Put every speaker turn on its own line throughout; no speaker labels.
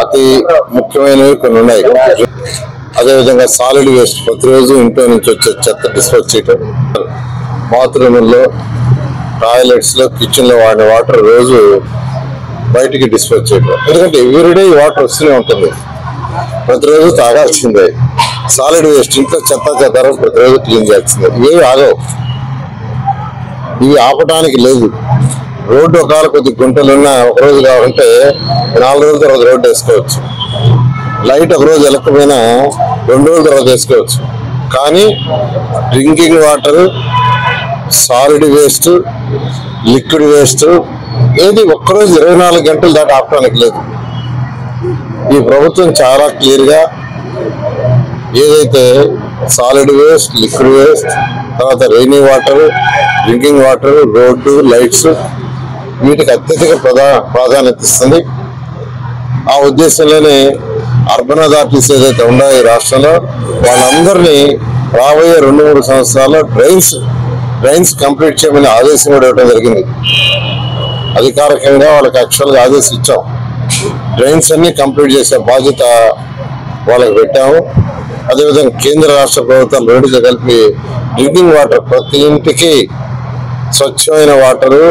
అతి ముఖ్యమైనవి కొన్ని ఉన్నాయి. అదేవిధంగా సాలిడ్ వేస్ట్ ప్రతిరోజు ఇంట్లో నుంచి వచ్చే చెత్త డిస్పోజ్ చేయటం, బాత్రూముల్లో, టాయిలెట్స్ లో, కిచెన్ లో వాడిన వాటర్ రోజు బయటికి డిస్పోజ్ చేయటం. ఎందుకంటే ఎవ్రీడే ఈ వాటర్ వస్తూనే ఉంటుంది, ప్రతిరోజు తాగాల్సిందే. సాలిడ్ వేస్ట్ ఇంట్లో చెత్త చెదారం ప్రతిరోజు క్లీన్ చేయాల్సిందే. ఇవేవి ఆగవు, ఇవి ఆపడానికి లేదు. రోడ్డు ఒకవేళ కొద్ది గుంటలున్నా ఒకరోజు కావాలంటే 4 రోజుల తర్వాత రోడ్డు వేసుకోవచ్చు. లైట్ ఒకరోజు వెళ్ళకపోయినా 2 రోజుల తర్వాత వేసుకోవచ్చు. కానీ drinking water, solid waste, liquid waste ఏది ఒక్కరోజు 24 గంటలు దాటి ఆపడానికి లేదు. ఈ ప్రభుత్వం చాలా క్లియర్గా ఏదైతే సాలిడ్ వేస్ట్, లిక్విడ్ వేస్ట్, తర్వాత rainy water, drinking water, road, lights వీటికి అత్యధిక ప్రాధాన్యత ఇస్తుంది. ఆ ఉద్దేశంలోనే అర్బన్ అథారిటీస్ ఏదైతే ఉన్నాయో ఈ రాష్ట్రంలో వాళ్ళందరినీ రాబోయే 2-3 సంవత్సరాల్లో డ్రైన్స్ కంప్లీట్ చేయమని ఆదేశం కూడా ఇవ్వడం జరిగింది. అధికారికంగా వాళ్ళకి యాక్చువల్గా ఆదేశం ఇచ్చాం. డ్రైన్స్ అన్ని కంప్లీట్ చేసే బాధ్యత వాళ్ళకి పెట్టాము. అదేవిధంగా కేంద్ర రాష్ట్ర ప్రభుత్వాలు రెండుగా కలిపి డ్రింకింగ్ వాటర్ ప్రతి ఇంటికి స్వచ్ఛమైన వాటరు,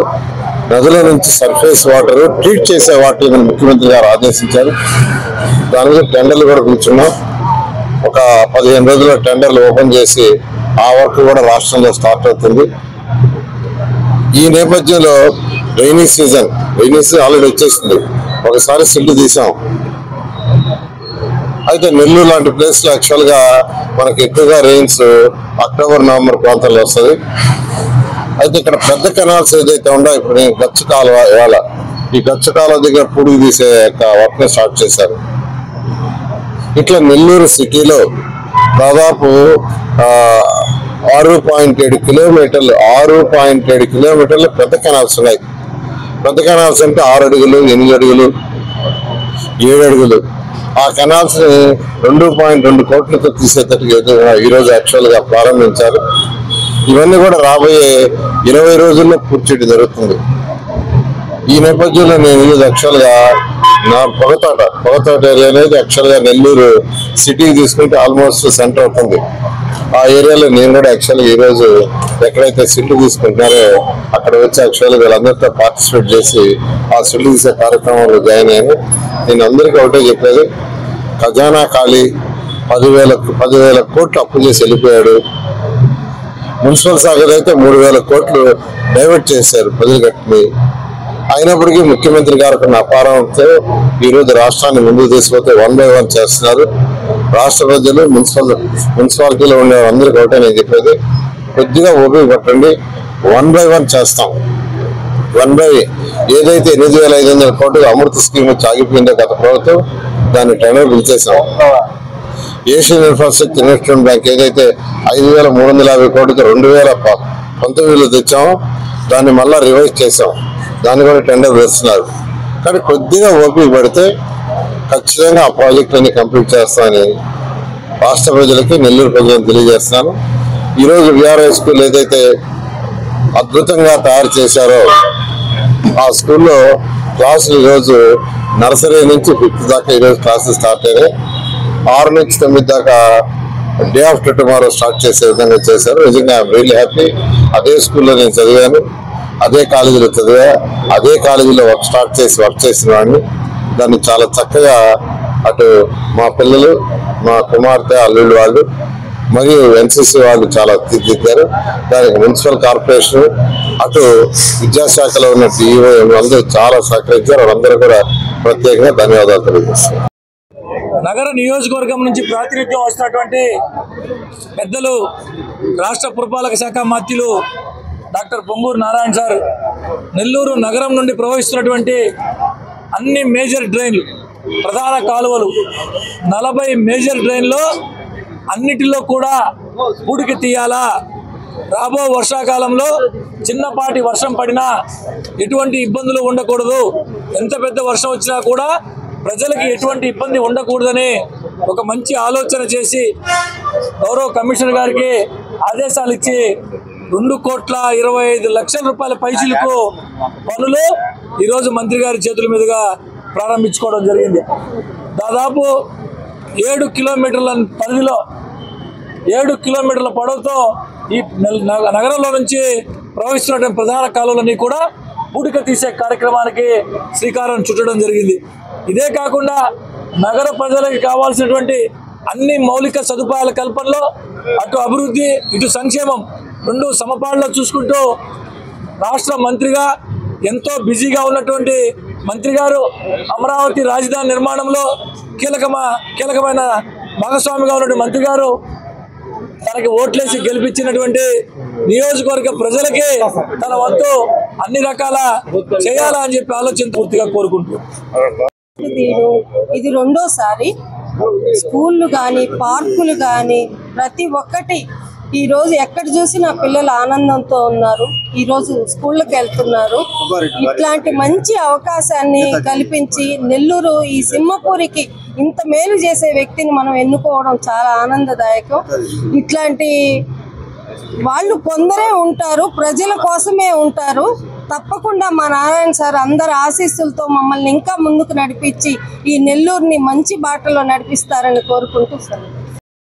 నదుల నుంచి సర్ఫేస్ వాటర్ ట్రీట్ చేసే వాటర్ ముఖ్యమంత్రి గారు ఆదేశించారు. దాని మీద టెండర్లు కూడా కూర్చున్నాం. ఒక 15 రోజుల్లో టెండర్లు ఓపెన్ చేసి ఆ వర్క్ కూడా రాష్ట్రంలో స్టార్ట్ అవుతుంది. ఈ నేపథ్యంలో రైనీ సీజన్ ఆల్రెడీ వచ్చేసింది. ఒకసారి సిల్లు తీసాం. అయితే నెల్లూరు లాంటి ప్లేస్ లో యాక్చువల్ గా మనకి ఎక్కువగా రెయిన్స్ అక్టోబర్, నవంబర్ ప్రాంతాల్లో వస్తుంది. అయితే ఇక్కడ పెద్ద కెనాల్స్ ఏదైతే ఉండో ఇప్పుడు గచ్చ కాలువ, ఇవాళ ఈ గచ్చ కాలువ దగ్గర పొడుగు తీసే వర్క్ ని స్టార్ట్ చేశారు. ఇట్లా నెల్లూరు సిటీలో దాదాపు 6.7 కిలోమీటర్లు పెద్ద కెనాల్స్ ఉన్నాయి. పెద్ద కెనాల్స్ అంటే 6 అడుగులు, 8 అడుగులు, 7 అడుగులు. ఆ కెనాల్స్ ని 2.2 కోట్లతో తీసేటట్టు ఈరోజు యాక్చువల్ గా ప్రారంభించారు. ఇవన్నీ కూడా రాబోయే 20 రోజుల్లో పూర్తి జరుగుతుంది. ఈ నేపథ్యంలో నేను ఈరోజు యాక్చువల్ గా నా పొగతోట ఏరియా అనేది యాక్చువల్ గా నెల్లూరు సిటీకి తీసుకుంటే ఆల్మోస్ట్ సెంటర్ అవుతుంది. ఆ ఏరియాలో నేను కూడా యాక్చువల్గా ఈ రోజు ఎక్కడైతే సిల్లు తీసుకుంటున్నారో అక్కడ వచ్చి యాక్చువల్గా వీళ్ళందరితో పార్టిసిపేట్ చేసి ఆ సిల్లు తీసే కార్యక్రమంలో జాయిన్ అయ్యాను. నేను అందరికీ ఒకటే చెప్పేది, ఖజానా ఖాళీ, 10,000 కోట్లు అప్పు చేసి వెళ్ళిపోయాడు. మున్సిపల్ శాఖ అయితే 3,000 కోట్లు డైవర్ట్ చేశారు ప్రజలు కట్టుని. అయినప్పటికీ ముఖ్యమంత్రి గారు కొన్ని అపారంతో ఈరోజు రాష్ట్రాన్ని ముందుకు తీసుకుపోతే 1 by 1 చేస్తున్నారు. రాష్ట్ర ప్రజలు, మున్సిపాలిటీలో ఉండే అందరికీ ఒకటే నేను చెప్పేది, కొద్దిగా ఓపిక పట్టండి. 1 by 1 చేస్తాం. ఏదైతే 8,500 కోట్లు అమృత స్కీమ్ వచ్చి ఆగిపోయిందో గత ప్రభుత్వం, దాన్ని టెండర్ పిలిచేసాం. ఏషియన్ ఇన్ఫ్రాస్ట్రక్చర్ ఇన్వెస్ట్మెంట్ బ్యాంక్ ఏదైతే 5,350 కోట్లతో 2019లో తెచ్చామో దాన్ని మళ్ళా రివైజ్ చేసాం. దాన్ని కూడా టెండర్ వేస్తున్నారు. కానీ కొద్దిగా ఓపిక పడితే ఖచ్చితంగా ఆ ప్రాజెక్టులన్నీ కంప్లీట్ చేస్తామని రాష్ట్ర ప్రజలకి, నెల్లూరు ప్రజలకు తెలియజేస్తున్నాను. ఈరోజు విఆర్ఐ స్కూల్ ఏదైతే అద్భుతంగా తయారు చేశారో ఆ స్కూల్లో క్లాసులు ఈరోజు నర్సరీ నుంచి 5th దాకా ఈరోజు క్లాసులు స్టార్ట్ అయినాయి. 6 నుంచి 9 దాకా డే ఆఫ్టర్ టుమారో స్టార్ట్ చేసే విధంగా చేశారు. నిజంగా ఐఎమ్ రియల్లీ హ్యాపీ. అదే స్కూల్లో నేను చదివాను, అదే కాలేజీలో చదివా, అదే కాలేజీలో వర్క్ చేసిన వాడిని. దాన్ని చాలా చక్కగా అటు మా పిల్లలు, మా కుమార్తె, అల్లుళ్ళు వాళ్ళు మరియు ఎన్సీసీ వాళ్ళు చాలా తీర్చిదిద్దారు. దానికి మున్సిపల్ కార్పొరేషన్, అటు విద్యాశాఖలో ఉన్న డిఈఓ అందరూ చాలా సహకరించారు. వాళ్ళందరూ కూడా ప్రత్యేకంగా ధన్యవాదాలు తెలియజేస్తారు.
నగర నియోజకవర్గం నుంచి ప్రాతినిధ్యం వస్తున్నటువంటి పెద్దలు, రాష్ట్ర పురపాలక శాఖ మంత్రులు డాక్టర్ పొంగూరు నారాయణ సార్ నెల్లూరు నగరం నుండి ప్రవహిస్తున్నటువంటి అన్ని మేజర్ డ్రైన్లు, ప్రధాన కాలువలు 40 మేజర్ డ్రైన్లో అన్నిటిలో కూడా పూడికి తీయాలా. రాబో వర్షాకాలంలో చిన్నపాటి వర్షం పడినా ఎటువంటి ఇబ్బందులు ఉండకూడదు. ఎంత పెద్ద వర్షం వచ్చినా కూడా ప్రజలకి ఎటువంటి ఇబ్బంది ఉండకూడదని ఒక మంచి ఆలోచన చేసి గౌరవ కమిషనర్ గారికి ఆదేశాలు ఇచ్చి 2,25,00,00,000 రూపాయల పైసలకు పనులు ఈరోజు మంత్రి గారి చేతుల మీదుగా ప్రారంభించుకోవడం జరిగింది. దాదాపు 7 కిలోమీటర్ల పరిధిలో 7 కిలోమీటర్ల పొడవుతో ఈ నగరంలో నుంచి ప్రవహిస్తున్నటువంటి ప్రధాన కాలువలన్నీ కూడా పూడిక తీసే కార్యక్రమానికి శ్రీకారం చుట్టడం జరిగింది. ఇదే కాకుండా నగర ప్రజలకు కావాల్సినటువంటి అన్ని మౌలిక సదుపాయాల కల్పనలో అటు అభివృద్ధి ఇటు సంక్షేమం రెండు సమపాళ్ళలో చూసుకుంటూ రాష్ట్ర మంత్రిగా ఎంతో బిజీగా ఉన్నటువంటి మంత్రి గారు అమరావతి రాజధాని నిర్మాణంలో కీలకమైన భాగస్వామిగా ఉన్నటువంటి మంత్రి గారు తనకి ఓట్లేసి గెలిపించినటువంటి నియోజకవర్గ ప్రజలకి తన వంతు అన్ని రకాల చేయాలా అని చెప్పి ఆలోచన పూర్తిగా కోరుకుంటున్నాను.
ఇది రెండోసారి స్కూళ్ళు కానీ పార్కులు కానీ ప్రతి ఒక్కటి ఈరోజు ఎక్కడ చూసినా పిల్లలు ఆనందంతో ఉన్నారు. ఈరోజు స్కూళ్ళకి వెళ్తున్నారు. ఇట్లాంటి మంచి అవకాశాన్ని కల్పించి నెల్లూరు ఈ సింహపూరికి ఇంత మేలు చేసే వ్యక్తిని మనం ఎన్నుకోవడం చాలా ఆనందదాయకం. ఇట్లాంటి వాళ్ళు కొందరే ఉంటారు, ప్రజల కోసమే ఉంటారు. తప్పకుండా మా నారాయణ సార్ అందరి ఆశీస్సులతో మమ్మల్ని ఇంకా ముందుకు నడిపించి ఈ నెల్లూరుని మంచి బాటలో నడిపిస్తారని కోరుకుంటూ సార్.